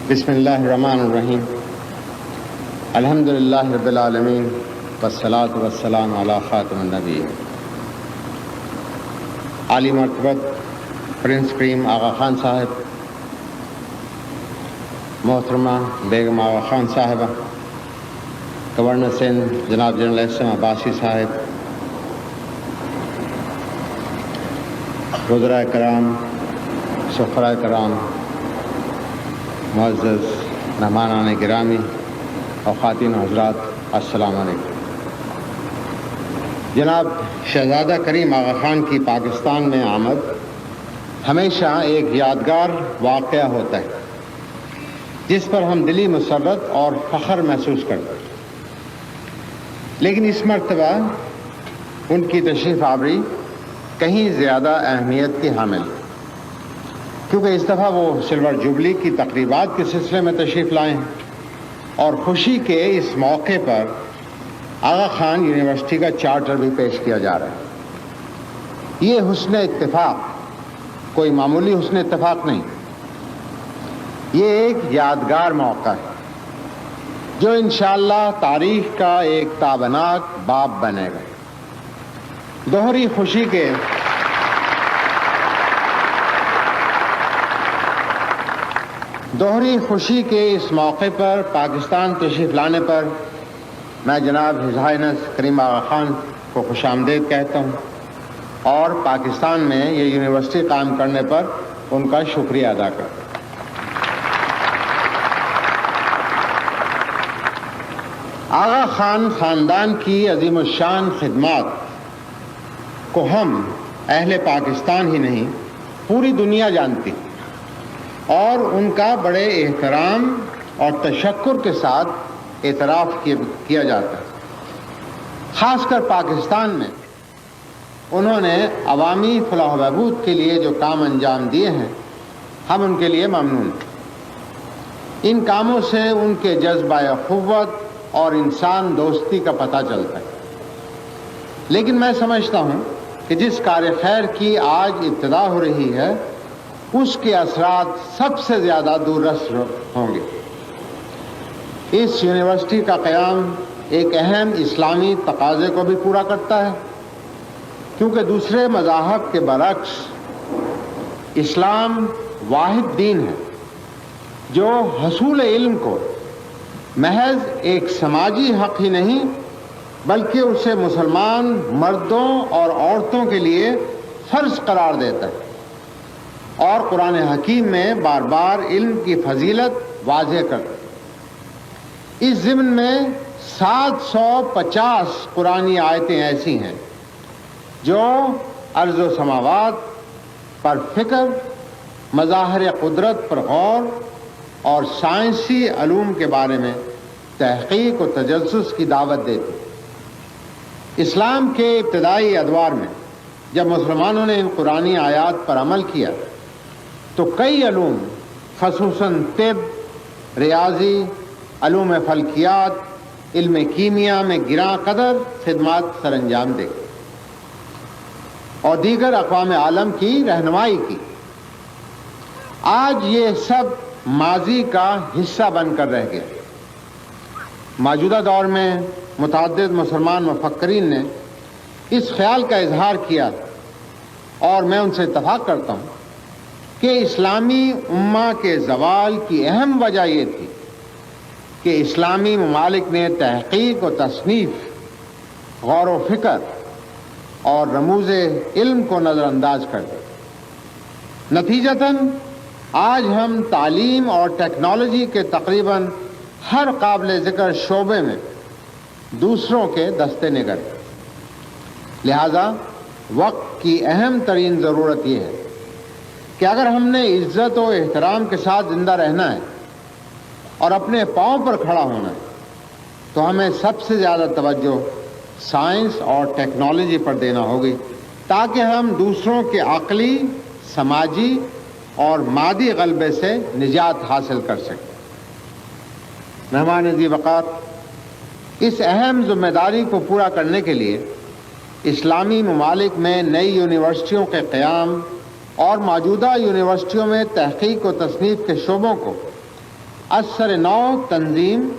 بسم اللہ الرحمن الرحیم الحمدللہ رب العالمین والصلاة والسلام علی خاتم النبیین. عالی مرتبت پرنس کریم آغا خان صاحب، محترمہ بیگم آغا خان صاحبہ، گورنر سندھ جناب جنرل احسن عباسی صاحب، وزراء کرام، سفراء کرام، معزز مہمانان گرامی اور خواتین و حضرات، السلام علیکم. جناب شہزادہ کریم آغا خان کی پاکستان میں آمد ہمیشہ ایک یادگار واقعہ ہوتا ہے جس پر ہم دلی مسرت اور فخر محسوس کرتے ہیں. لیکن اس مرتبہ ان کی تشریف آوری کہیں زیادہ اہمیت کی حامل ہے، کیونکہ اس دفعہ وہ سلور جوبلی کی تقریبات کے سلسلے میں تشریف لائے ہیں اور خوشی کے اس موقع پر آغا خان یونیورسٹی کا چارٹر بھی پیش کیا جا رہا ہے. یہ حسن اتفاق کوئی معمولی حسن اتفاق نہیں، یہ ایک یادگار موقع ہے جو انشاءاللہ تاریخ کا ایک تابناک باب بنے گا. دوہری خوشی کے اس موقع پر پاکستان تشریف لانے پر میں جناب ہز ہائنس کریم آغا خان کو خوش آمدید کہتا ہوں اور پاکستان میں یہ یونیورسٹی قائم کرنے پر ان کا شکریہ ادا کرتا ہوں. آغا خان خاندان کی عظیم الشان خدمات کو ہم اہل پاکستان ہی نہیں پوری دنیا جانتی اور ان کا بڑے احترام اور تشکر کے ساتھ اعتراف کیا جاتا ہے. خاص کر پاکستان میں انہوں نے عوامی فلاح و بہبود کے لیے جو کام انجام دیے ہیں، ہم ان کے لیے ممنون ہیں. ان کاموں سے ان کے جذبہ قوت اور انسان دوستی کا پتہ چلتا ہے. لیکن میں سمجھتا ہوں کہ جس کار خیر کی آج ابتدا ہو رہی ہے اس کے اثرات سب سے زیادہ دور رس ہوں گے. اس یونیورسٹی کا قیام ایک اہم اسلامی تقاضے کو بھی پورا کرتا ہے، کیونکہ دوسرے مذاہب کے برعکس اسلام واحد دین ہے جو حصول علم کو محض ایک سماجی حق ہی نہیں بلکہ اسے مسلمان مردوں اور عورتوں کے لیے فرض قرار دیتا ہے اور قرآن حکیم میں بار بار علم کی فضیلت واضح کرتا ہے. اس ضمن میں 750 قرآنی آیتیں ایسی ہیں جو ارض و سماوات پر فکر، مظاہر قدرت پر غور اور سائنسی علوم کے بارے میں تحقیق و تجسس کی دعوت دیتی. اسلام کے ابتدائی ادوار میں جب مسلمانوں نے ان قرآنی آیات پر عمل کیا تو کئی علوم خصوصاً طب، ریاضی، علوم فلکیات، علم کیمیا میں گراں قدر خدمات سر انجام دے اور دیگر اقوام عالم کی رہنمائی کی. آج یہ سب ماضی کا حصہ بن کر رہ گیا. موجودہ دور میں متعدد مسلمان مفکرین نے اس خیال کا اظہار کیا اور میں ان سے اتفاق کرتا ہوں کہ اسلامی امہ کے زوال کی اہم وجہ یہ تھی کہ اسلامی ممالک نے تحقیق و تصنیف، غور و فکر اور رموز علم کو نظر انداز کر دیا. نتیجتاً آج ہم تعلیم اور ٹیکنالوجی کے تقریباً ہر قابل ذکر شعبے میں دوسروں کے دستے نگر. لہذا وقت کی اہم ترین ضرورت یہ ہے کہ اگر ہم نے عزت و احترام کے ساتھ زندہ رہنا ہے اور اپنے پاؤں پر کھڑا ہونا ہے تو ہمیں سب سے زیادہ توجہ سائنس اور ٹیکنالوجی پر دینا ہوگی تاکہ ہم دوسروں کے عقلی، سماجی اور مادی غلبے سے نجات حاصل کر سکیں. مہمان عزیز وقار، اس اہم ذمہ داری کو پورا کرنے کے لیے اسلامی ممالک میں نئی یونیورسٹیوں کے قیام اور موجودہ یونیورسٹیوں میں تحقیق و تصنیف کے شعبوں کو اثر نو تنظیم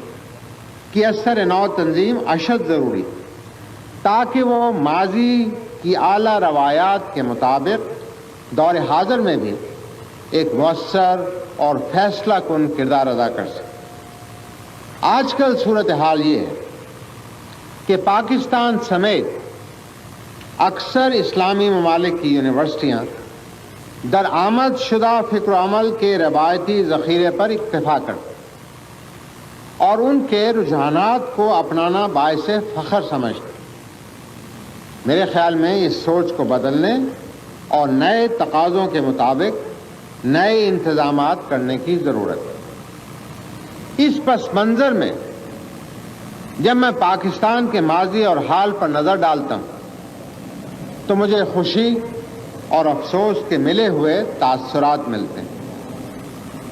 اشد ضروری، تاکہ وہ ماضی کی اعلیٰ روایات کے مطابق دور حاضر میں بھی ایک مؤثر اور فیصلہ کن کردار ادا کر سکے۔ آج کل صورتحال یہ ہے کہ پاکستان سمیت اکثر اسلامی ممالک کی یونیورسٹیاں درآمد شدہ فکر و عمل کے روایتی ذخیرے پر اکتفا کرتی اور ان کے رجحانات کو اپنانا باعث فخر سمجھتے۔ میرے خیال میں اس سوچ کو بدلنے اور نئے تقاضوں کے مطابق نئے انتظامات کرنے کی ضرورت ہے۔ اس پس منظر میں جب میں پاکستان کے ماضی اور حال پر نظر ڈالتا ہوں تو مجھے خوشی اور افسوس کے ملے ہوئے تاثرات ملتے ہیں۔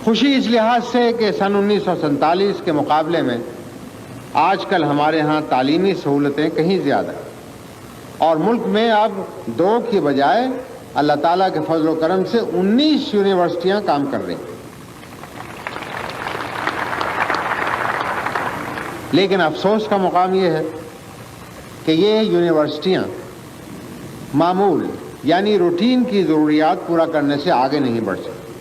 خوشی اس لحاظ سے کہ سن 1947 کے مقابلے میں آج کل ہمارے ہاں تعلیمی سہولتیں کہیں زیادہ ہیں اور ملک میں اب 2 کی بجائے اللہ تعالیٰ کے فضل و کرم سے 19 یونیورسٹیاں کام کر رہی ہیں۔ لیکن افسوس کا مقام یہ ہے کہ یہ یونیورسٹیاں معمول یعنی روٹین کی ضروریات پورا کرنے سے آگے نہیں بڑھ سکتی۔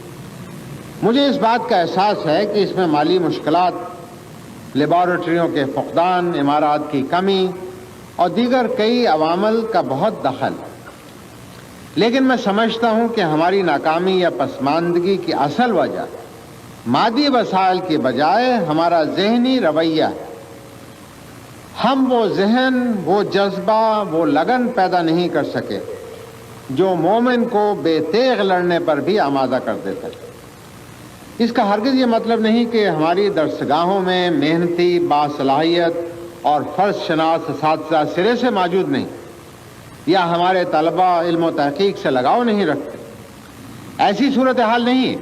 مجھے اس بات کا احساس ہے کہ اس میں مالی مشکلات، لیبارٹریوں کے فقدان، عمارات کی کمی اور دیگر کئی عوامل کا بہت دخل ہے، لیکن میں سمجھتا ہوں کہ ہماری ناکامی یا پسماندگی کی اصل وجہ مادی وسائل کے بجائے ہمارا ذہنی رویہ ہے۔ ہم وہ ذہن، وہ جذبہ، وہ لگن پیدا نہیں کر سکے جو مومن کو بے تیغ لڑنے پر بھی آمادہ کر دیتا ہے۔ اس کا ہرگز یہ مطلب نہیں کہ ہماری درسگاہوں میں محنتی، باصلاحیت اور فرض شناس اساتذہ سرے سے موجود نہیں، یا ہمارے طلباء علم و تحقیق سے لگاؤ نہیں رکھتے۔ ایسی صورتحال نہیں ہے،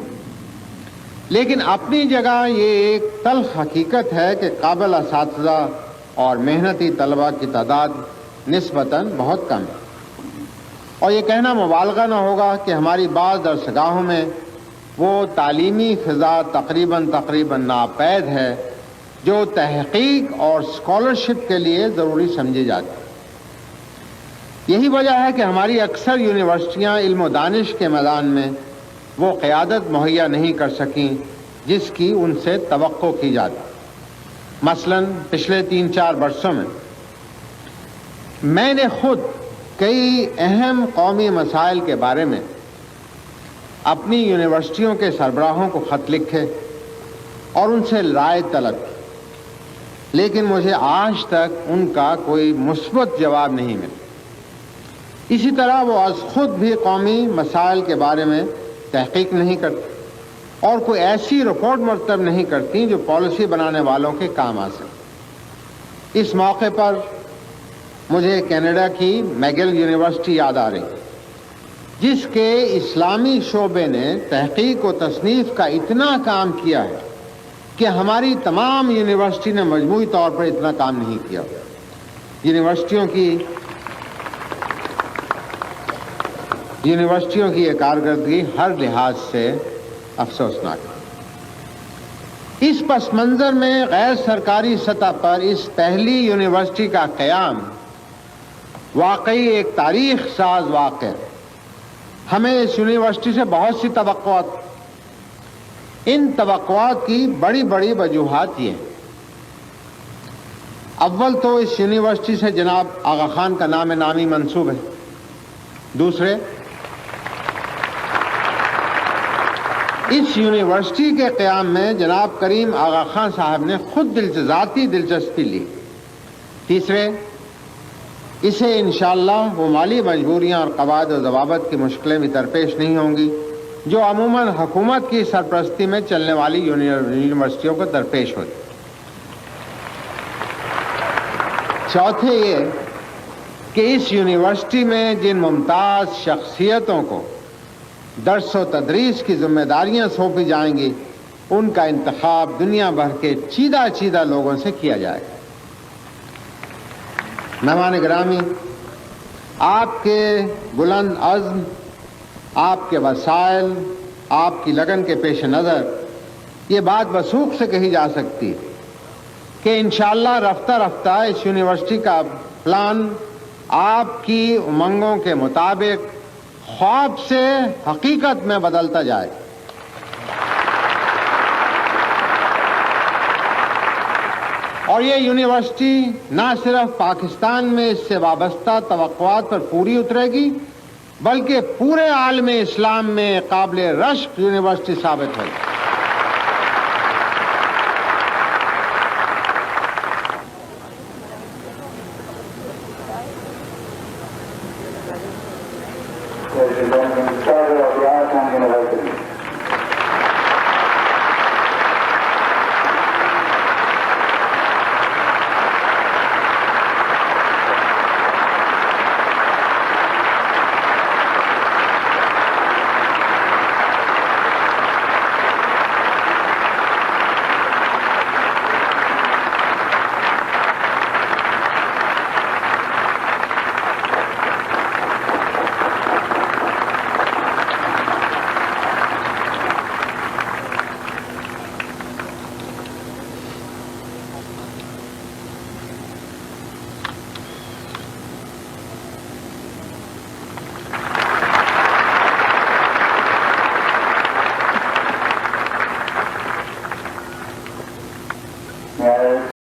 لیکن اپنی جگہ یہ ایک تلخ حقیقت ہے کہ قابل اساتذہ اور محنتی طلباء کی تعداد نسبتاً بہت کم ہے، اور یہ کہنا مبالغہ نہ ہوگا کہ ہماری بعض درسگاہوں میں وہ تعلیمی فضا تقریباً ناپید ہے جو تحقیق اور اسکالرشپ کے لیے ضروری سمجھی جاتی ہے۔ یہی وجہ ہے کہ ہماری اکثر یونیورسٹیاں علم و دانش کے میدان میں وہ قیادت مہیا نہیں کر سکیں جس کی ان سے توقع کی جاتی۔ مثلاً پچھلے 3-4 برسوں میں میں نے خود کئی اہم قومی مسائل کے بارے میں اپنی یونیورسٹیوں کے سربراہوں کو خط لکھے اور ان سے رائے طلب کی، لیکن مجھے آج تک ان کا کوئی مثبت جواب نہیں ملا۔ اسی طرح وہ از خود بھی قومی مسائل کے بارے میں تحقیق نہیں کرتی اور کوئی ایسی رپورٹ مرتب نہیں کرتی جو پالیسی بنانے والوں کے کام آ سکے۔ اس موقع پر مجھے کینیڈا کی میگل یونیورسٹی یاد آ رہی، جس کے اسلامی شعبے نے تحقیق و تصنیف کا اتنا کام کیا ہے کہ ہماری تمام یونیورسٹی نے مجموعی طور پر اتنا کام نہیں کیا۔ یونیورسٹیوں کی یہ کارکردگی ہر لحاظ سے افسوسناک ہے۔ اس پس منظر میں غیر سرکاری سطح پر اس پہلی یونیورسٹی کا قیام واقعی ایک تاریخ ساز واقعہ ہے۔ ہمیں اس یونیورسٹی سے بہت سی توقعات، ان توقعات کی بڑی بڑی وجوہات یہ ہیں۔ اول تو اس یونیورسٹی سے جناب آغا خان کا نام نامی منسوب ہے۔ دوسرے، اس یونیورسٹی کے قیام میں جناب کریم آغا خان صاحب نے خود ذاتی دلچسپی لی۔ تیسرے، اسے انشاءاللہ وہ مالی مجبوریاں اور قواعد و ضوابط کی مشکلیں بھی درپیش نہیں ہوں گی جو عموماً حکومت کی سرپرستی میں چلنے والی یونیورسٹیوں کو درپیش ہوتی۔ چوتھے یہ کہ اس یونیورسٹی میں جن ممتاز شخصیتوں کو درس و تدریس کی ذمہ داریاں سونپی جائیں گی ان کا انتخاب دنیا بھر کے چیدہ لوگوں سے کیا جائے گا۔ مہمان گرامی، آپ کے بلند عزم، آپ کے وسائل، آپ کی لگن کے پیش نظر یہ بات وثوق سے کہی جا سکتی کہ انشاءاللہ رفتہ رفتہ اس یونیورسٹی کا پلان آپ کی امنگوں کے مطابق خواب سے حقیقت میں بدلتا جائے. اور یہ یونیورسٹی نہ صرف پاکستان میں اس سے وابستہ توقعات پر پوری اترے گی بلکہ پورے عالم اسلام میں قابل رشک یونیورسٹی ثابت ہوگی.